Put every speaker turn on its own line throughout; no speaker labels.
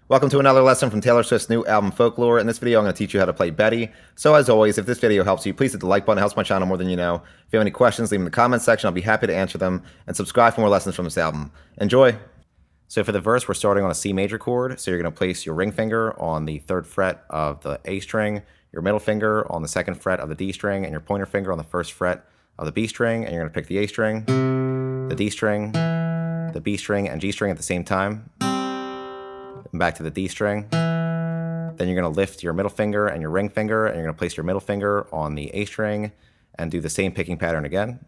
Welcome to another lesson from Taylor Swift's new album, Folklore. In this video, I'm going to teach you how to play Betty. So as always, if this video helps you, please hit the like button. It helps my channel more than you know. If you have any questions, leave them in the comments section. I'll be happy to answer them. And subscribe for more lessons from this album. Enjoy! So for the verse, we're starting on a C major chord. So you're going to place your ring finger on the 3rd fret of the A string, your middle finger on the 2nd fret of the D string, and your pointer finger on the 1st fret of the B string. And you're going to pick the A string, the D string, the B string, and G string at the same time. And back to the D string. Then you're going to lift your middle finger and your ring finger, and you're going to place your middle finger on the A string and do the same picking pattern again.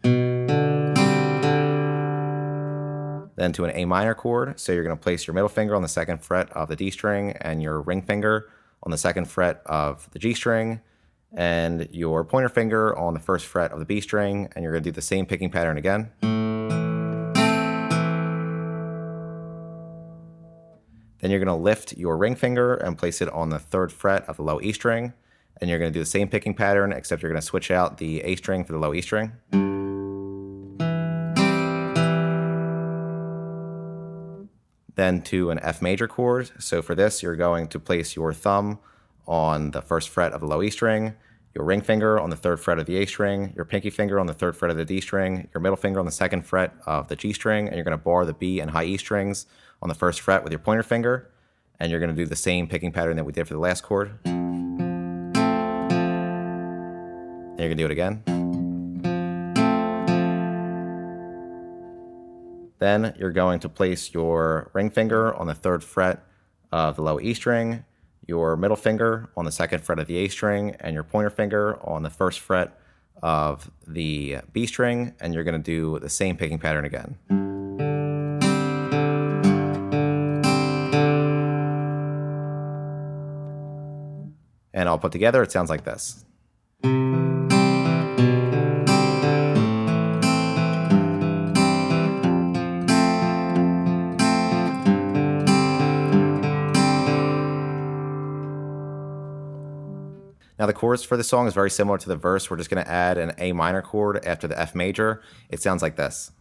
Then to an A minor chord, so you're going to place your middle finger on the 2nd fret of the D string and your ring finger on the 2nd fret of the G string and your pointer finger on the 1st fret of the B string, and you're going to do the same picking pattern again. Then you're going to lift your ring finger and place it on the 3rd fret of the low E string, and you're going to do the same picking pattern, except you're going to switch out the A string for the low E string. Then to an F major chord. So for this, you're going to place your thumb on the 1st fret of the low E string, your ring finger on the 3rd fret of the A string, your pinky finger on the 3rd fret of the D string, your middle finger on the 2nd fret of the G string, and you're going to bar the B and high E strings on the 1st fret with your pointer finger, and you're going to do the same picking pattern that we did for the last chord. And you're going to do it again. Then you're going to place your ring finger on the 3rd fret of the low E string, your middle finger on the 2nd fret of the A string, and your pointer finger on the 1st fret of the B string, and you're going to do the same picking pattern again. And all put together, it sounds like this. Now the chorus for this song is very similar to the verse. We're just going to add an A minor chord after the F major. It sounds like this.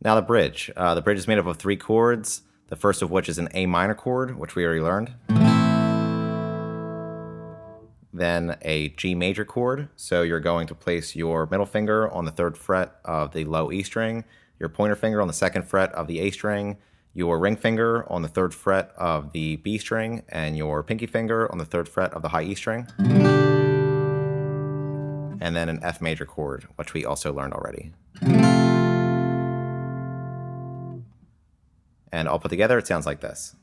Now the bridge. The bridge is made up of 3 chords, the first of which is an A minor chord, which we already learned. Then a G major chord, so you're going to place your middle finger on the 3rd fret of the low E string, your pointer finger on the 2nd fret of the A string, your ring finger on the 3rd fret of the B string, and your pinky finger on the 3rd fret of the high E string. And then an F major chord, which we also learned already. And all put together, it sounds like this.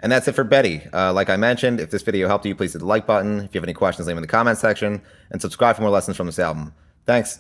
And that's it for Betty. Like I mentioned, if this video helped you, please hit the like button. If you have any questions, leave them in the comments section. And subscribe for more lessons from this album. Thanks.